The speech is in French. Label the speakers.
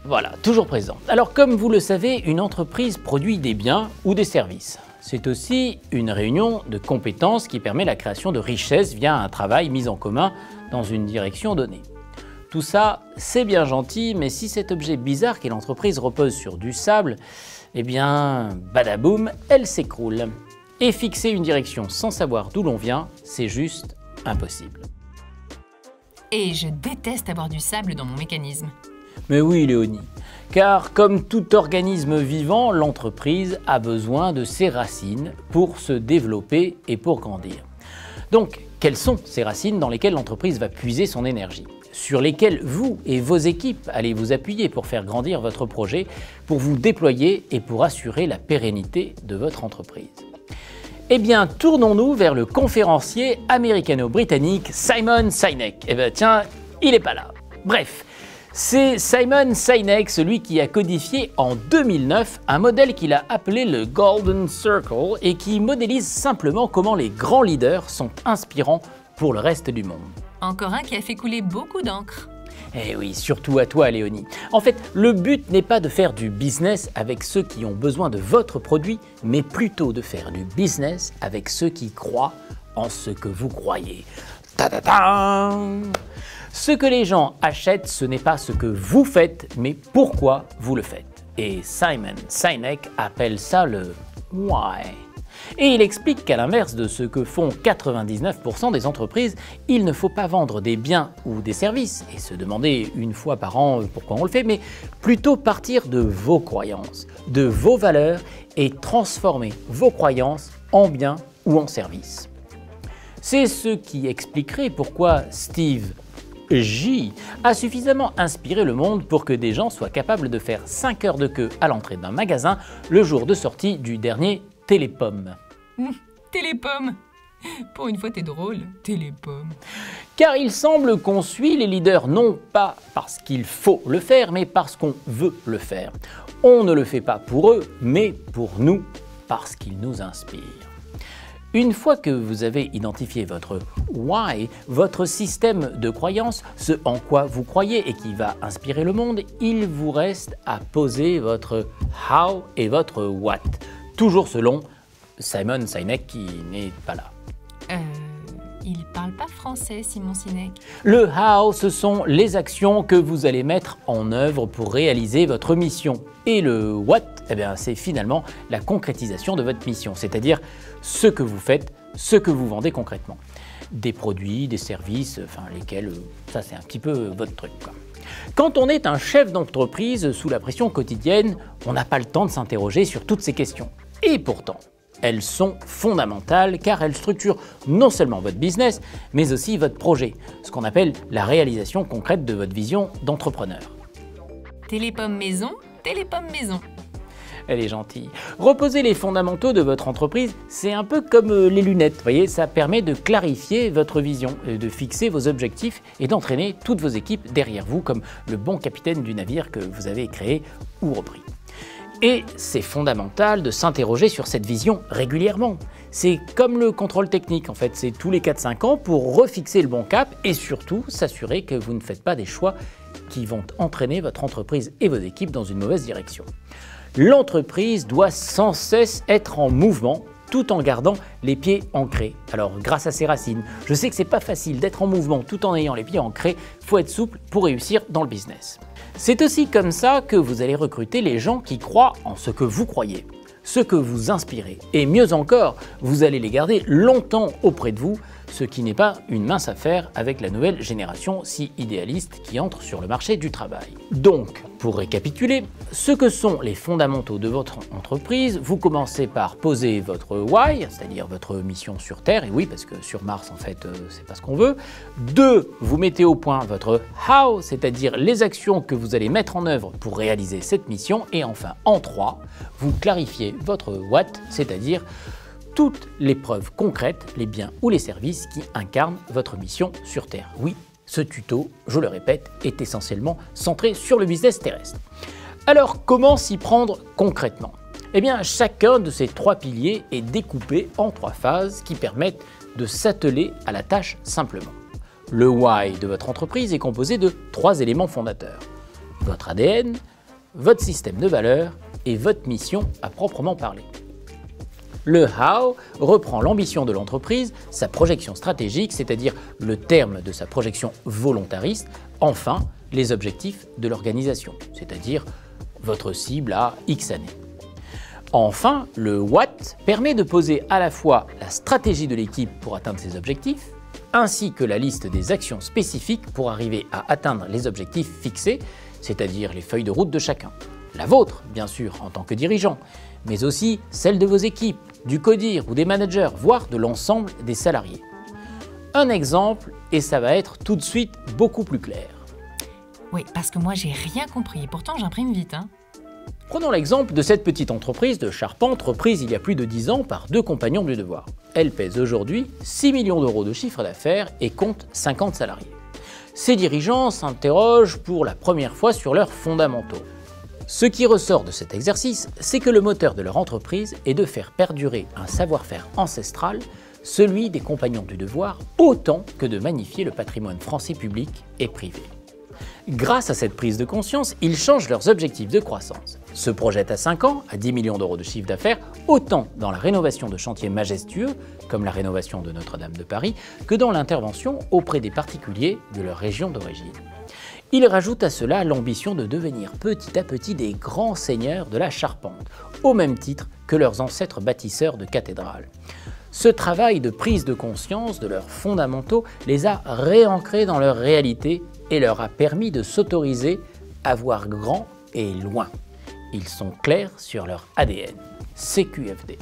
Speaker 1: Voilà, toujours présent. Alors comme vous le savez, une entreprise produit des biens ou des services. C'est aussi une réunion de compétences qui permet la création de richesses via un travail mis en commun dans une direction donnée. Tout ça, c'est bien gentil, mais si cet objet bizarre qu'est l'entreprise repose sur du sable, eh bien, badaboum, elle s'écroule. Et fixer une direction sans savoir d'où l'on vient, c'est juste impossible.
Speaker 2: Et je déteste avoir du sable dans mon mécanisme.
Speaker 1: Mais oui, Léonie, car comme tout organisme vivant, l'entreprise a besoin de ses racines pour se développer et pour grandir. Donc, quelles sont ces racines dans lesquelles l'entreprise va puiser son énergie ? Sur lesquelles vous et vos équipes allez vous appuyer pour faire grandir votre projet, pour vous déployer et pour assurer la pérennité de votre entreprise. Eh bien, tournons-nous vers le conférencier américano-britannique Simon Sinek. Eh bien, tiens, il n'est pas là. Bref, c'est Simon Sinek, celui qui a codifié en 2009 un modèle qu'il a appelé le Golden Circle et qui modélise simplement comment les grands leaders sont inspirants pour le reste du monde.
Speaker 2: Encore un qui a fait couler beaucoup d'encre.
Speaker 1: Eh oui, surtout à toi, Léonie. En fait, le but n'est pas de faire du business avec ceux qui ont besoin de votre produit, mais plutôt de faire du business avec ceux qui croient en ce que vous croyez. Ta-da-da! Ce que les gens achètent, ce n'est pas ce que vous faites, mais pourquoi vous le faites. Et Simon Sinek appelle ça le why. Et il explique qu'à l'inverse de ce que font 99% des entreprises, il ne faut pas vendre des biens ou des services et se demander une fois par an pourquoi on le fait, mais plutôt partir de vos croyances, de vos valeurs et transformer vos croyances en biens ou en services. C'est ce qui expliquerait pourquoi Steve J a suffisamment inspiré le monde pour que des gens soient capables de faire 5 heures de queue à l'entrée d'un magasin le jour de sortie du dernier Télépomme.
Speaker 2: Télépomme. Pour une fois, t'es drôle, Télépomme.
Speaker 1: Car il semble qu'on suit les leaders non pas parce qu'il faut le faire, mais parce qu'on veut le faire. On ne le fait pas pour eux, mais pour nous, parce qu'ils nous inspirent. Une fois que vous avez identifié votre why, votre système de croyance, ce en quoi vous croyez et qui va inspirer le monde, il vous reste à poser votre how et votre what. Toujours selon Simon Sinek qui n'est pas là.
Speaker 2: Il parle pas français, Simon Sinek.
Speaker 1: Le how, ce sont les actions que vous allez mettre en œuvre pour réaliser votre mission. Et le what, eh bien, c'est finalement la concrétisation de votre mission, c'est-à-dire ce que vous faites, ce que vous vendez concrètement. Des produits, des services, enfin lesquels, ça c'est un petit peu votre truc, quoi. Quand on est un chef d'entreprise sous la pression quotidienne, on n'a pas le temps de s'interroger sur toutes ces questions. Et pourtant, elles sont fondamentales car elles structurent non seulement votre business, mais aussi votre projet, ce qu'on appelle la réalisation concrète de votre vision d'entrepreneur.
Speaker 2: Télépomme maison, Télépomme maison.
Speaker 1: Elle est gentille. Reposer les fondamentaux de votre entreprise, c'est un peu comme les lunettes, voyez, ça permet de clarifier votre vision, de fixer vos objectifs et d'entraîner toutes vos équipes derrière vous comme le bon capitaine du navire que vous avez créé ou repris. Et c'est fondamental de s'interroger sur cette vision régulièrement. C'est comme le contrôle technique en fait, c'est tous les 4-5 ans pour refixer le bon cap et surtout s'assurer que vous ne faites pas des choix qui vont entraîner votre entreprise et vos équipes dans une mauvaise direction. L'entreprise doit sans cesse être en mouvement tout en gardant les pieds ancrés. Alors grâce à ses racines, je sais que c'est pas facile d'être en mouvement tout en ayant les pieds ancrés, faut être souple pour réussir dans le business. C'est aussi comme ça que vous allez recruter les gens qui croient en ce que vous croyez, ce que vous inspirez. Et mieux encore, vous allez les garder longtemps auprès de vous, ce qui n'est pas une mince affaire avec la nouvelle génération si idéaliste qui entre sur le marché du travail. Donc, pour récapituler, ce que sont les fondamentaux de votre entreprise, vous commencez par poser votre why, c'est-à-dire votre mission sur Terre, et oui, parce que sur Mars, en fait, c'est pas ce qu'on veut. 2, vous mettez au point votre how, c'est-à-dire les actions que vous allez mettre en œuvre pour réaliser cette mission. Et enfin, en 3, vous clarifiez votre what, c'est-à-dire toutes les preuves concrètes, les biens ou les services qui incarnent votre mission sur Terre. Oui, ce tuto, je le répète, est essentiellement centré sur le business terrestre. Alors, comment s'y prendre concrètement ? Eh bien, chacun de ces 3 piliers est découpé en 3 phases qui permettent de s'atteler à la tâche simplement. Le why de votre entreprise est composé de 3 éléments fondateurs. Votre ADN, votre système de valeurs et votre mission à proprement parler. Le how reprend l'ambition de l'entreprise, sa projection stratégique, c'est-à-dire le terme de sa projection volontariste, enfin les objectifs de l'organisation, c'est-à-dire votre cible à X années. Enfin, le what permet de poser à la fois la stratégie de l'équipe pour atteindre ses objectifs, ainsi que la liste des actions spécifiques pour arriver à atteindre les objectifs fixés, c'est-à-dire les feuilles de route de chacun. La vôtre, bien sûr, en tant que dirigeant, mais aussi celle de vos équipes, du codir ou des managers, voire de l'ensemble des salariés. Un exemple, et ça va être tout de suite beaucoup plus clair.
Speaker 2: Oui, parce que moi j'ai rien compris, et pourtant j'imprime vite, hein.
Speaker 1: Prenons l'exemple de cette petite entreprise de charpente reprise il y a plus de 10 ans par deux compagnons du devoir. Elle pèse aujourd'hui 6 millions d'euros de chiffre d'affaires et compte 50 salariés. Ses dirigeants s'interrogent pour la première fois sur leurs fondamentaux. Ce qui ressort de cet exercice, c'est que le moteur de leur entreprise est de faire perdurer un savoir-faire ancestral, celui des compagnons du devoir, autant que de magnifier le patrimoine français public et privé. Grâce à cette prise de conscience, ils changent leurs objectifs de croissance, se projettent à 5 ans à 10 millions d'euros de chiffre d'affaires, autant dans la rénovation de chantiers majestueux, comme la rénovation de Notre-Dame de Paris, que dans l'intervention auprès des particuliers de leur région d'origine. Ils rajoutent à cela l'ambition de devenir petit à petit des grands seigneurs de la charpente, au même titre que leurs ancêtres bâtisseurs de cathédrales. Ce travail de prise de conscience de leurs fondamentaux les a réancrés dans leur réalité et leur a permis de s'autoriser à voir grand et loin. Ils sont clairs sur leur ADN. CQFD.